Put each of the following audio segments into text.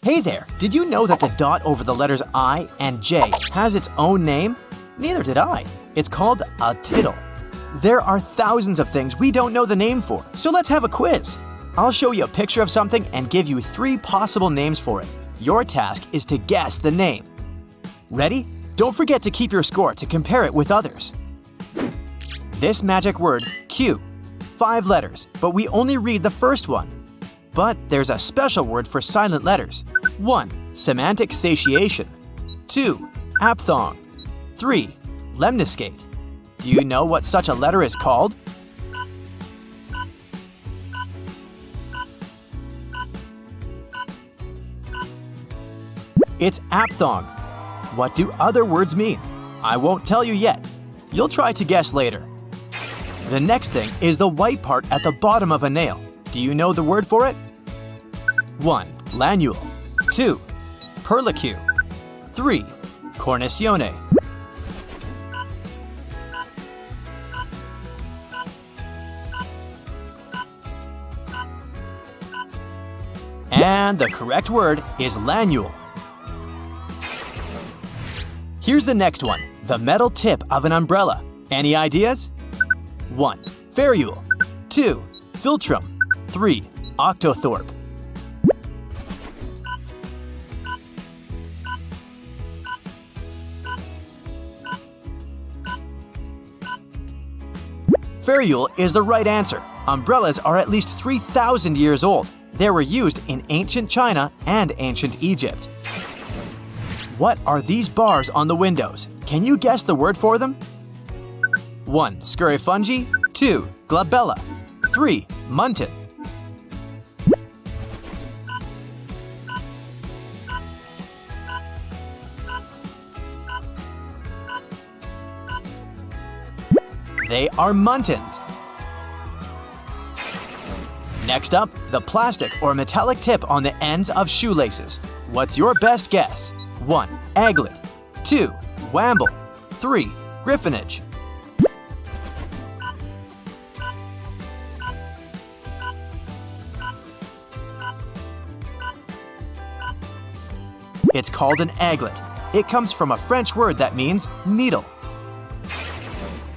Hey there, did you know that the dot over the letters I and J has its own name? Neither did I. It's called a tittle. There are thousands of things we don't know the name for, so let's have a quiz. I'll show you a picture of something and give you 3 possible names for it. Your task is to guess the name. Ready? Don't forget to keep your score to compare it with others. This magic word, Q. 5 letters, but we only read the first one. But there's a special word for silent letters. 1. Semantic satiation. 2. Aphthong. 3. Lemniscate. Do you know what such a letter is called? It's aphthong. What do other words mean? I won't tell you yet. You'll try to guess later. The next thing is the white part at the bottom of a nail. Do you know the word for it? 1. Lanule. 2. Perlicue. 3. Cornicione. And the correct word is lanule. Here's the next one, the metal tip of an umbrella. Any ideas? 1. Ferrule. 2. Philtrum. 3. Octothorpe. Ferrule is the right answer. Umbrellas are at least 3,000 years old. They were used in ancient China and ancient Egypt. What are these bars on the windows? Can you guess the word for them? 1. Scurifungi. 2. Glabella. 3. Muntin. They are muntins. Next up, the plastic or metallic tip on the ends of shoelaces. What's your best guess? 1. Aglet. 2. Wamble. 3. Griffinage. It's called an aglet. It comes from a French word that means needle.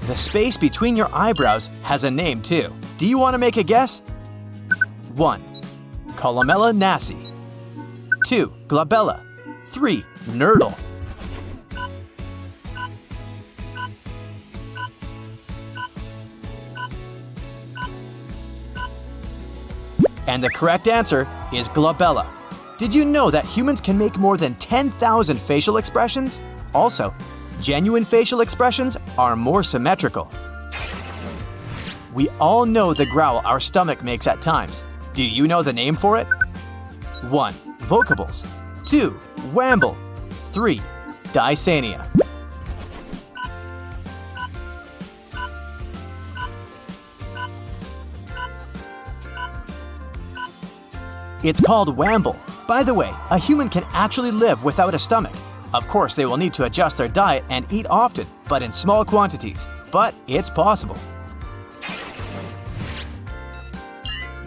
The space between your eyebrows has a name too. Do you want to make a guess? 1. Columella nasi. 2. Glabella. 3. Nurdle. And the correct answer is glabella. Did you know that humans can make more than 10,000 facial expressions? Also, genuine facial expressions are more symmetrical. We all know the growl our stomach makes at times. Do you know the name for it? 1. Vocables. 2. Wamble. 3. Dysania. It's called wamble. By the way, a human can actually live without a stomach. Of course, they will need to adjust their diet and eat often, but in small quantities. But it's possible.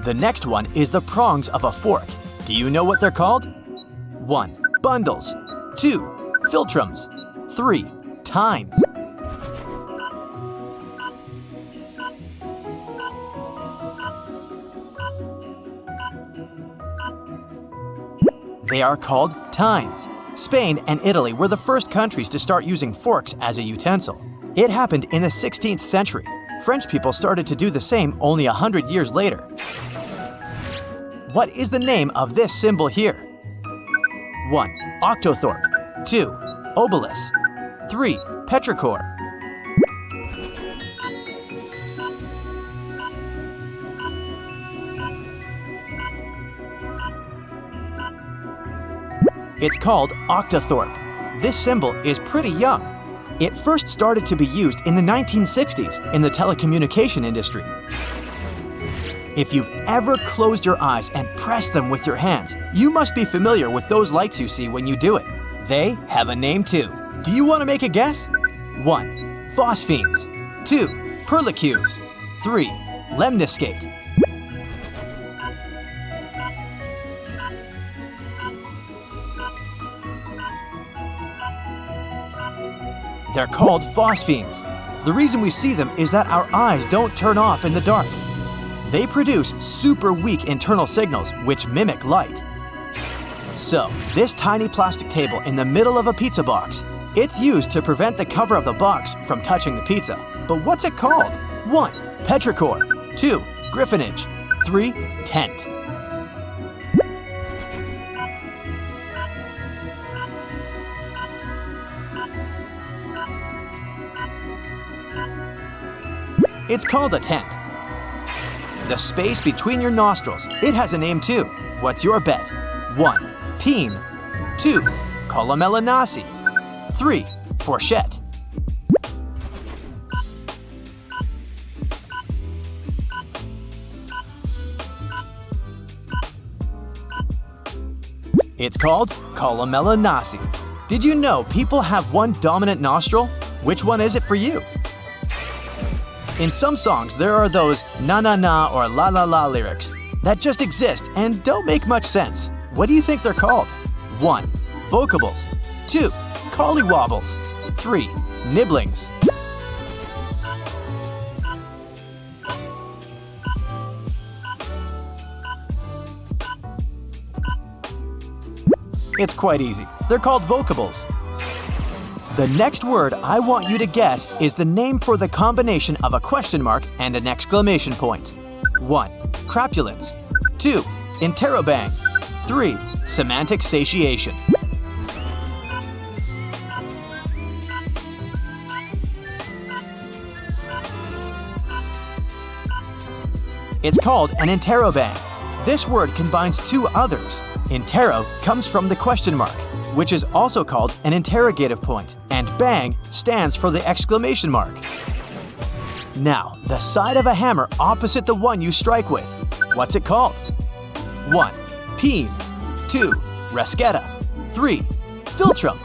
The next one is the prongs of a fork. Do you know what they're called? 1. Bundles. 2. Philtrums. 3. Tines. They are called tines. Spain and Italy were the first countries to start using forks as a utensil. It happened in the 16th century. French people started to do the same only 100 years later. What is the name of this symbol here? 1. Octothorpe. 2. Obolus. 3. Petrichor. It's called octothorpe. This symbol is pretty young. It first started to be used in the 1960s in the telecommunication industry. If you've ever closed your eyes and pressed them with your hands, you must be familiar with those lights you see when you do it. They have a name too. Do you want to make a guess? 1. Phosphenes. 2. Perlicues. 3. Lemniscate. They're called phosphenes. The reason we see them is that our eyes don't turn off in the dark. They produce super weak internal signals which mimic light. So, this tiny plastic table in the middle of a pizza box, it's used to prevent the cover of the box from touching the pizza. But what's it called? 1. Petrichor. 2. Griffonage. 3. Tent. It's called a tent. The space between your nostrils, it has a name too. What's your bet? 1. Peen. 2. Colomelinasi. 3. Fourchette. It's called colomelinasi. Did you know people have one dominant nostril? Which one is it for you? In some songs, there are those na-na-na or la-la-la lyrics that just exist and don't make much sense. What do you think they're called? 1. Vocables. 2. Collywobbles. 3. Nibblings. It's quite easy. They're called vocables. The next word I want you to guess is the name for the combination of a question mark and an exclamation point. 1. Crapulence. 2. Interrobang. 3. Semantic satiation. It's called an interrobang. This word combines two others. Interro comes from the question mark, which is also called an interrogative point, and bang stands for the exclamation mark. Now, the side of a hammer opposite the one you strike with. What's it called? 1. Peen. 2. Rasqueta. 3. Philtrum.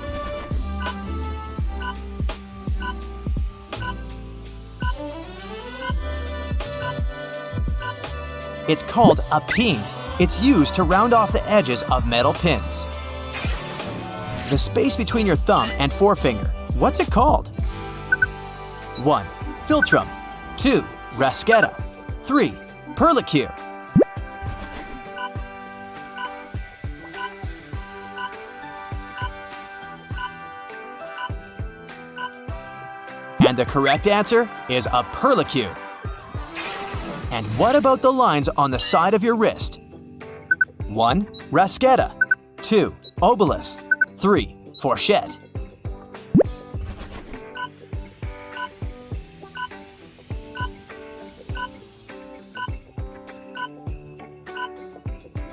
It's called a peen. It's used to round off the edges of metal pins. The space between your thumb and forefinger, what's it called? 1. Philtrum. 2. Rasqueta. 3. Perlicure. And the correct answer is a perlicure. And what about the lines on the side of your wrist? 1. Rasqueta. 2. Obelus. 3. Fourchette.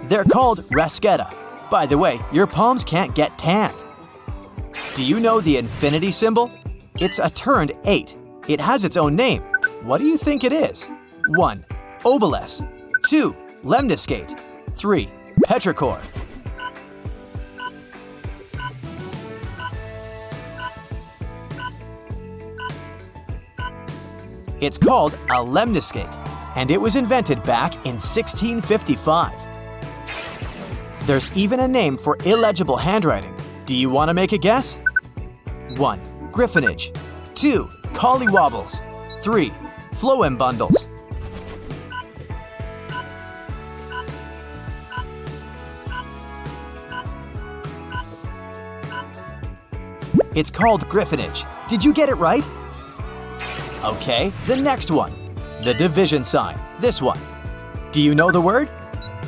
They're called rasqueta. By the way, your palms can't get tanned. Do you know the infinity symbol? It's a turned 8. It has its own name. What do you think it is? 1. Obelus. 2. Lemniscate. 3. Petrichor. It's called a lemniscate, and it was invented back in 1655. There's even a name for illegible handwriting. Do you want to make a guess? 1. Griffonage. 2. Collywobbles. 3. Phloem bundles. It's called griffonage. Did you get it right? Okay, the next one. The division sign. This one. Do you know the word?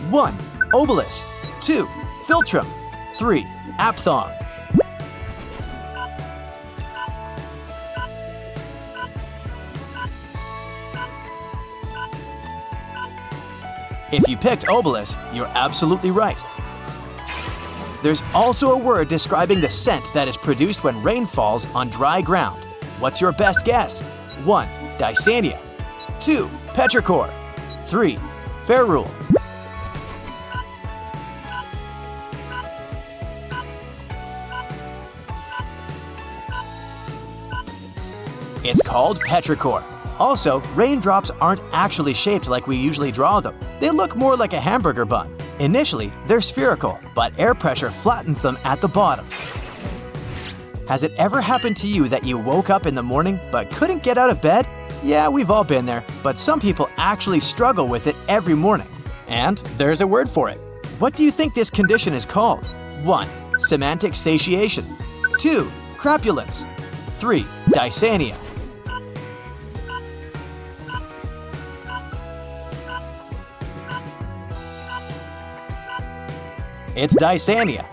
1. Obelus. 2. Philtrum. 3. Apthong. If you picked obelus, you're absolutely right. There's also a word describing the scent that is produced when rain falls on dry ground. What's your best guess? 1. Dysania. 2. Petrichor. 3. Ferrule. It's called petrichor. Also, raindrops aren't actually shaped like we usually draw them. They look more like a hamburger bun. Initially, they're spherical, but air pressure flattens them at the bottom. Has it ever happened to you that you woke up in the morning but couldn't get out of bed? Yeah, we've all been there, but some people actually struggle with it every morning. And there's a word for it. What do you think this condition is called? 1. Semantic satiation. 2. Crapulence. 3. Dysania. It's dysania.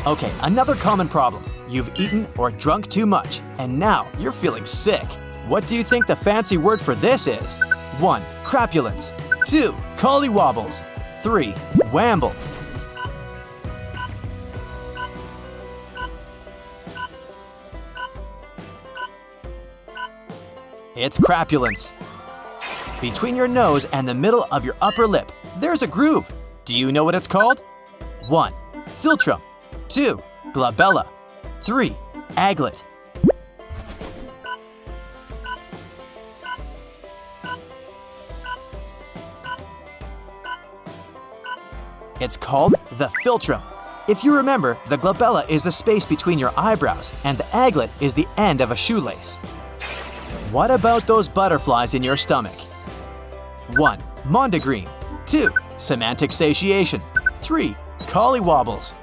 Okay, another common problem. You've eaten or drunk too much, and now you're feeling sick. What do you think the fancy word for this is? 1. Crapulence. 2. Collywobbles. 3. Wamble. It's crapulence. Between your nose and the middle of your upper lip, there's a groove. Do you know what it's called? 1. Philtrum. 2. Glabella. 3. Aglet. It's called the philtrum. If you remember, the glabella is the space between your eyebrows, and the aglet is the end of a shoelace. What about those butterflies in your stomach? 1. Mondegreen. 2. Semantic satiation. 3. Collywobbles.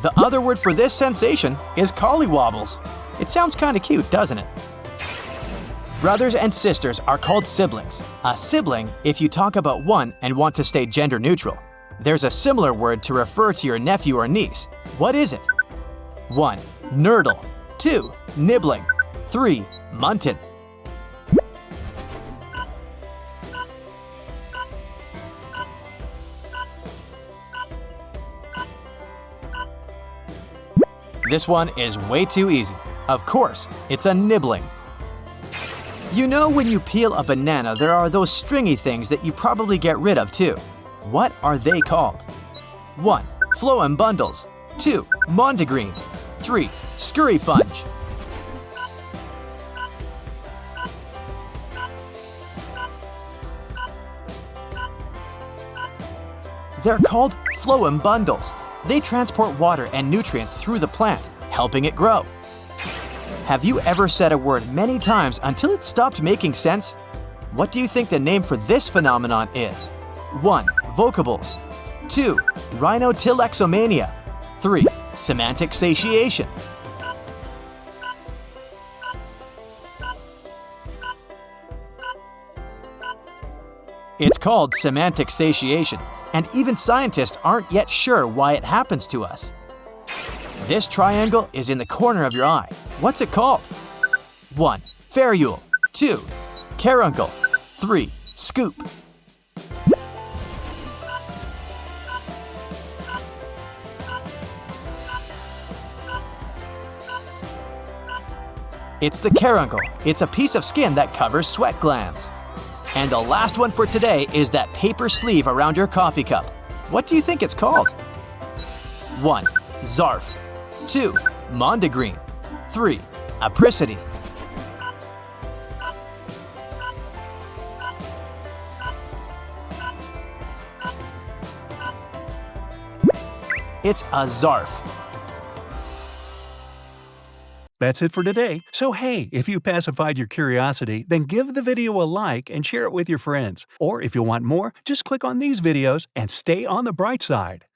The other word for this sensation is collywobbles. It sounds kind of cute, doesn't it? Brothers and sisters are called siblings. A sibling if you talk about one and want to stay gender neutral. There's a similar word to refer to your nephew or niece. What is it? 1. Nurdle. 2. Nibbling. 3. Muntin. This one is way too easy. Of course, it's a nibbling. You know when you peel a banana, there are those stringy things that you probably get rid of too. What are they called? 1. Phloem bundles. 2. Mondegreen. 3. Scurryfunge. They're called phloem bundles. They transport water and nutrients through the plant, helping it grow. Have you ever said a word many times until it stopped making sense? What do you think the name for this phenomenon is? 1. Vocables. 2. Rhinotilexomania. 3. Semantic satiation. It's called semantic satiation, and even scientists aren't yet sure why it happens to us. This triangle is in the corner of your eye. What's it called? 1. Ferrule. 2. Caruncle. 3. Scoop. It's the caruncle. It's a piece of skin that covers sweat glands. And the last one for today is that paper sleeve around your coffee cup. What do you think it's called? 1. Zarf. 2. Mondegreen. 3. Apricity. It's a zarf. That's it for today. So hey, if you pacified your curiosity, then give the video a like and share it with your friends. Or if you want more, just click on these videos and stay on the bright side.